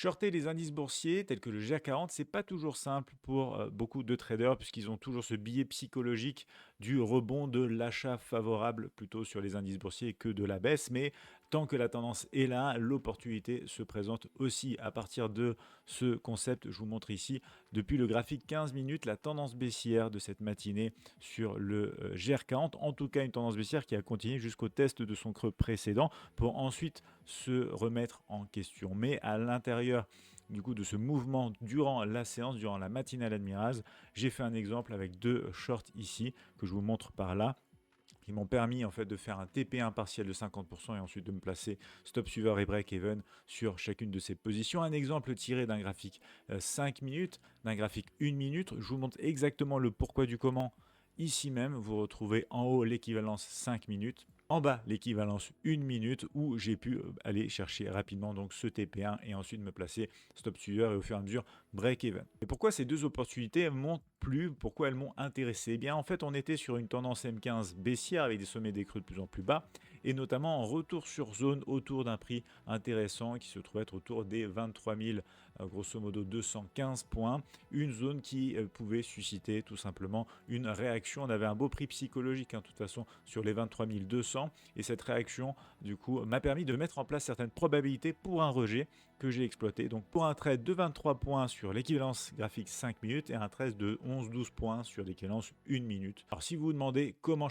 Shorter les indices boursiers tels que le CAC 40, c'est pas toujours simple pour beaucoup de traders puisqu'ils ont toujours ce biais psychologique du rebond de l'achat favorable plutôt sur les indices boursiers que de la baisse. Mais tant que la tendance est là, l'opportunité se présente aussi à partir de ce concept. Je vous montre ici depuis le graphique 15 minutes la tendance baissière de cette matinée sur le GR 40. En tout cas, une tendance baissière qui a continué jusqu'au test de son creux précédent pour ensuite se remettre en question. Mais à l'intérieur du coup de ce mouvement durant la séance, durant la matinale admirage, j'ai fait un exemple avec deux shorts ici que je vous montre par là qui m'ont permis en fait de faire un TP1 partiel de 50% et ensuite de me placer stop suiveur et break even sur chacune de ces positions. Un exemple tiré d'un graphique 5 minutes, d'un graphique 1 minute. Je vous montre exactement le pourquoi du comment. Ici même, vous retrouvez en haut l'équivalence 5 minutes, en bas l'équivalence 1 minute où j'ai pu aller chercher rapidement donc ce TP1 et ensuite me placer stop suiveur et au fur et à mesure break even. Et pourquoi ces deux opportunités m'ont plu, pourquoi elles m'ont intéressé? Eh bien en fait on était sur une tendance M15 baissière avec des sommets et des creux de plus en plus bas et notamment en retour sur zone autour d'un prix intéressant qui se trouve être autour des 23 000 grosso modo 215 points, une zone qui pouvait susciter tout simplement une réaction. On avait un beau prix psychologique de toute façon sur les 23 200 et cette réaction du coup m'a permis de mettre en place certaines probabilités pour un rejet que j'ai exploité. Donc pour un trade de 23 points sur l'équivalence graphique 5 minutes et un trade de 11-12 points sur l'équivalence 1 minute. Alors si vous vous demandez comment